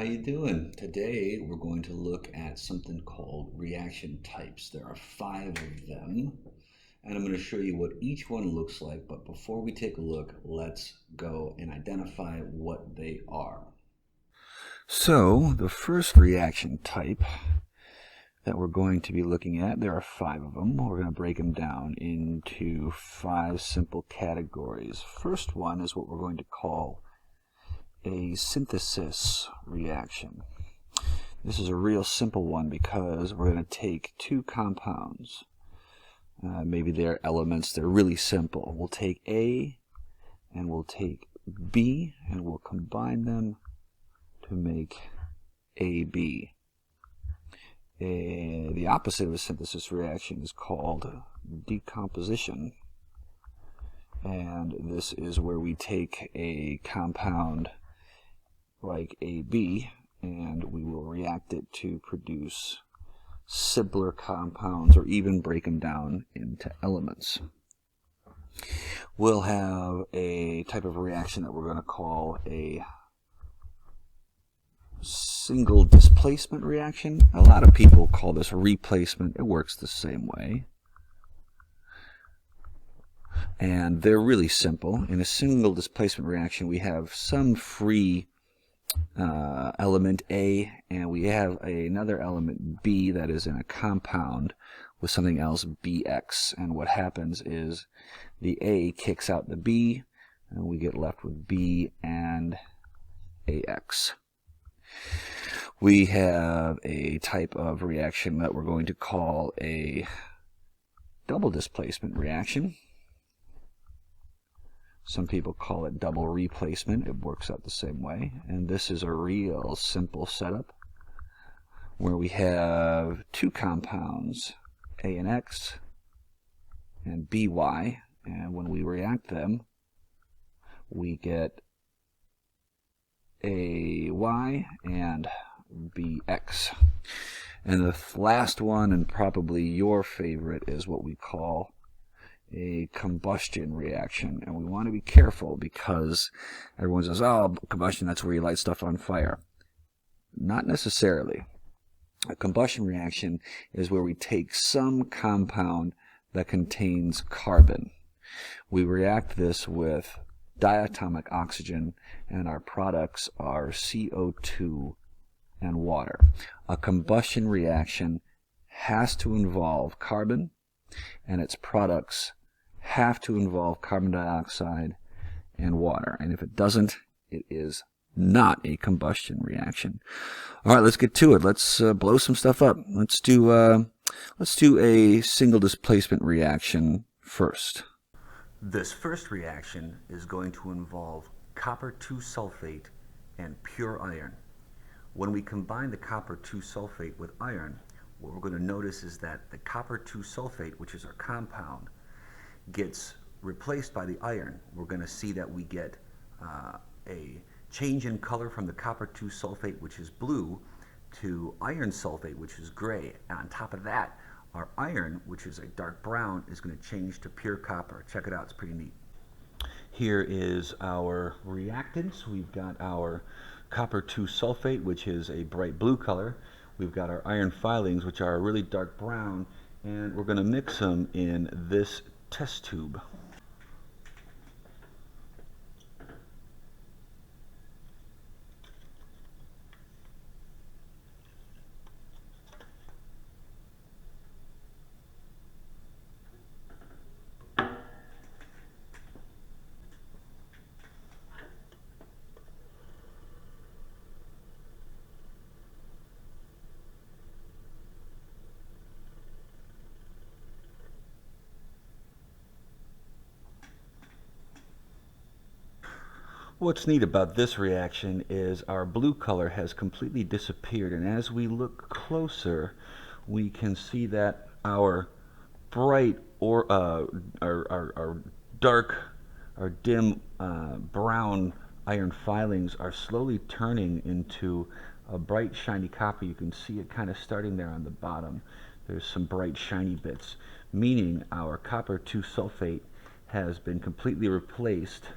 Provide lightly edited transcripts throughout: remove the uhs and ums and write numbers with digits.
How you doing? Today we're going to look at something called reaction types. There are five of them, and I'm going to show you what each one looks like. But before we take a look, let's go and identify what they are. So the first reaction type that we're going to be looking at, there are five of them. We're going to break them down into five simple categories. First one is what we're going to call a synthesis reaction. This is a real simple one because we're going to take two compounds. Maybe they're elements, they're really simple. We'll take A and we'll take B and we'll combine them to make AB. The opposite of a synthesis reaction is called decomposition. And this is where we take a compound like AB and we will react it to produce simpler compounds or even break them down into elements. We'll have a type of reaction that we're going to call a single displacement reaction. A lot of people call this replacement. It works the same way. And they're really simple. In a single displacement reaction, we have some free element A, and we have another element B that is in a compound with something else, BX. And what happens is the A kicks out the B, and we get left with B and AX. We have a type of reaction that we're going to call a double displacement reaction. Some people call it double replacement. It works out the same way. And this is a real simple setup where we have two compounds, A and X and BY. And when we react them, we get AY and BX. And the last one, and probably your favorite, is what we call a combustion reaction. And we want to be careful because everyone says, oh, combustion, that's where you light stuff on fire. Not necessarily. A combustion reaction is where we take some compound that contains carbon. We react this with diatomic oxygen, and our products are CO2 and water. A combustion reaction has to involve carbon, and its products have to involve carbon dioxide and water. And if it doesn't, it is not a combustion reaction. All right, let's get to it. Let's blow some stuff up. Let's do a single displacement reaction first. This first reaction is going to involve copper 2 sulfate and pure iron. When we combine the copper 2 sulfate with iron, what we're going to notice is that the copper 2 sulfate, which is our compound, gets replaced by the iron. We're going to see that we get a change in color from the copper 2 sulfate, which is blue, to iron sulfate, which is gray. And on top of that, our iron, which is a dark brown, is going to change to pure copper. Check it out, it's pretty neat. Here is our reactants. We've got our copper 2 sulfate, which is a bright blue color. We've got our iron filings, which are a really dark brown, and we're going to mix them in this test tube. What's neat about this reaction is our blue color has completely disappeared, and as we look closer, we can see that our bright or our dark, our dim brown iron filings are slowly turning into a bright shiny copper. You can see it kind of starting there on the bottom. There's some bright shiny bits, meaning our copper 2 sulfate has been completely replaced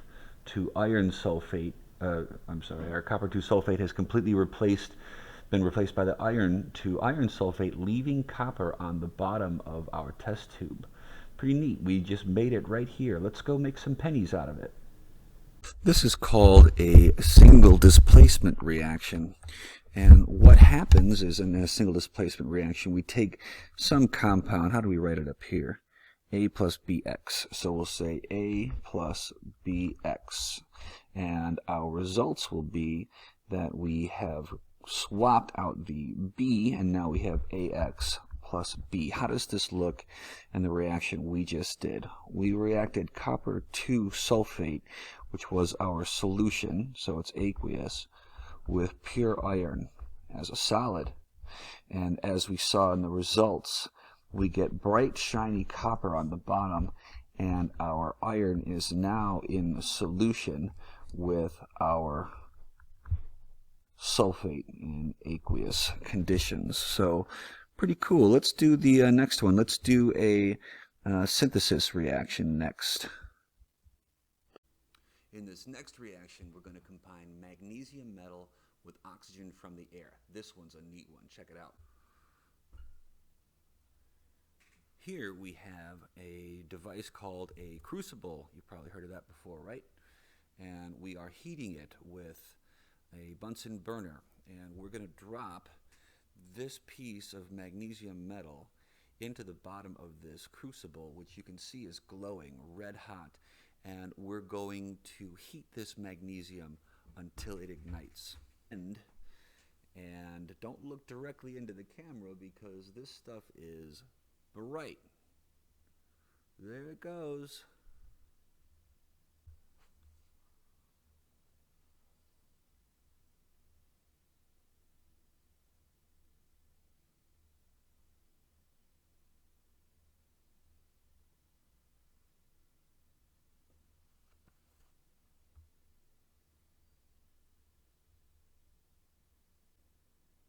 to iron sulfate our copper 2 sulfate has completely been replaced by the iron 2 iron sulfate, leaving copper on the bottom of our test tube. Pretty neat. We just made it right here. Let's go make some pennies out of it. This is called a single displacement reaction. And what happens is, in a single displacement reaction, we take some compound. How do we write it up here? A plus bx. So we'll say A plus bx. And our results will be that we have swapped out the B, and now we have AX plus B. How does this look in the reaction we just did? We reacted copper 2 sulfate, which was our solution, so it's aqueous, with pure iron as a solid. And as we saw in the results, we get bright shiny copper on the bottom, and our iron is now in the solution with our sulfate in aqueous conditions. So pretty cool. Let's do the next one. Let's do a synthesis reaction next. In this next reaction, we're going to combine magnesium metal with oxygen from the air. This one's a neat one. Check it out. Here we have a device called a crucible. You've probably heard of that before, right? And we are heating it with a Bunsen burner, and we're going to drop this piece of magnesium metal into the bottom of this crucible, which you can see is glowing red hot, and we're going to heat this magnesium until it ignites. And don't look directly into the camera because this stuff is bright. There it goes.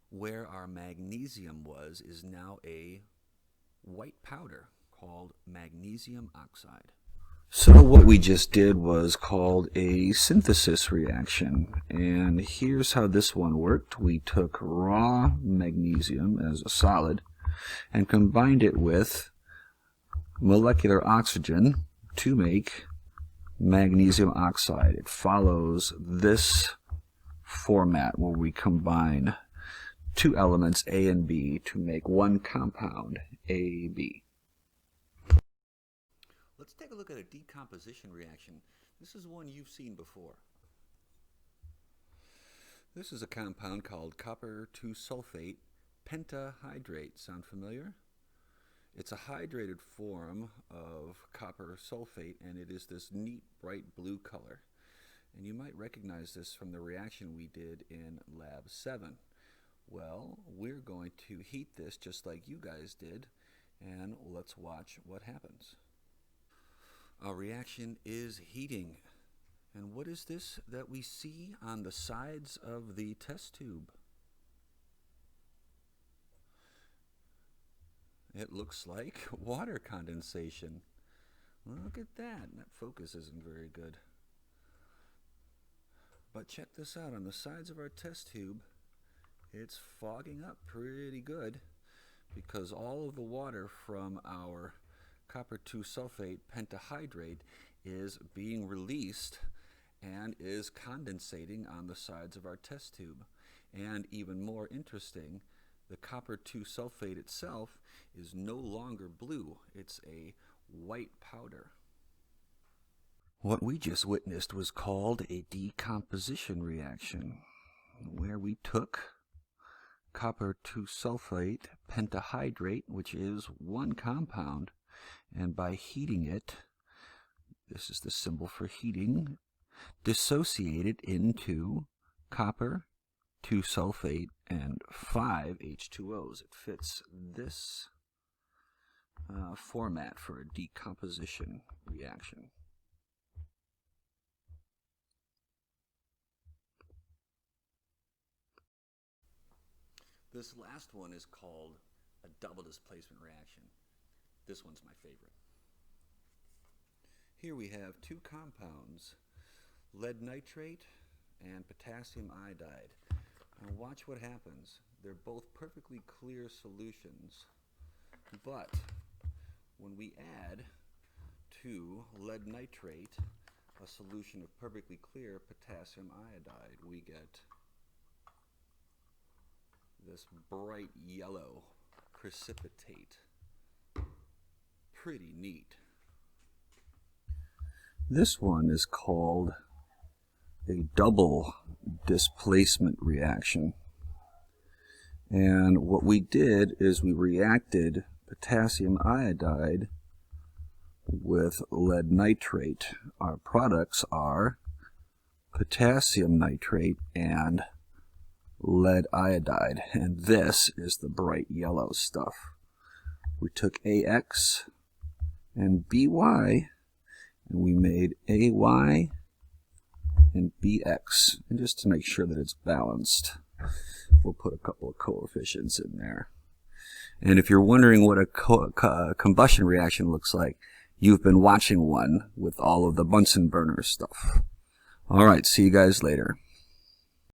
Where our magnesium was is now a white powder called magnesium oxide. So what we just did was called a synthesis reaction, and here's how this one worked. We took raw magnesium as a solid and combined it with molecular oxygen to make magnesium oxide. It follows this format where we combine two elements, A and B, to make one compound, AB. Let's take a look at a decomposition reaction. This is one you've seen before. This is a compound called copper 2 sulfate pentahydrate. Sound familiar? It's a hydrated form of copper sulfate, and it is this neat bright blue color. And you might recognize this from the reaction we did in Lab 7. Well, we're going to heat this just like you guys did, and let's watch what happens. Our reaction is heating. And what is this that we see on the sides of the test tube? It looks like water condensation. Look at that. That focus isn't very good. But check this out. On the sides of our test tube, it's fogging up pretty good because all of the water from our copper 2 sulfate pentahydrate is being released and is condensating on the sides of our test tube. And even more interesting, the copper 2 sulfate itself is no longer blue. It's a white powder. What we just witnessed was called a decomposition reaction, where we took copper 2 sulfate pentahydrate, which is one compound, and by heating it, this is the symbol for heating, dissociated into copper 2 sulfate and 5 H2Os. It fits this format for a decomposition reaction. This last one is called a double displacement reaction. This one's my favorite. Here we have two compounds, lead nitrate and potassium iodide. Now watch what happens. They're both perfectly clear solutions, but when we add to lead nitrate, a solution of perfectly clear potassium iodide, we get this bright yellow precipitate. Pretty neat. This one is called a double displacement reaction. And what we did is we reacted potassium iodide with lead nitrate. Our products are potassium nitrate and lead iodide, and this is the bright yellow stuff. We took AX and BY and we made AY and BX, and just to make sure that it's balanced, we'll put a couple of coefficients in there. And if you're wondering what a combustion reaction looks like, you've been watching one with all of the Bunsen burner stuff. All right, see you guys later.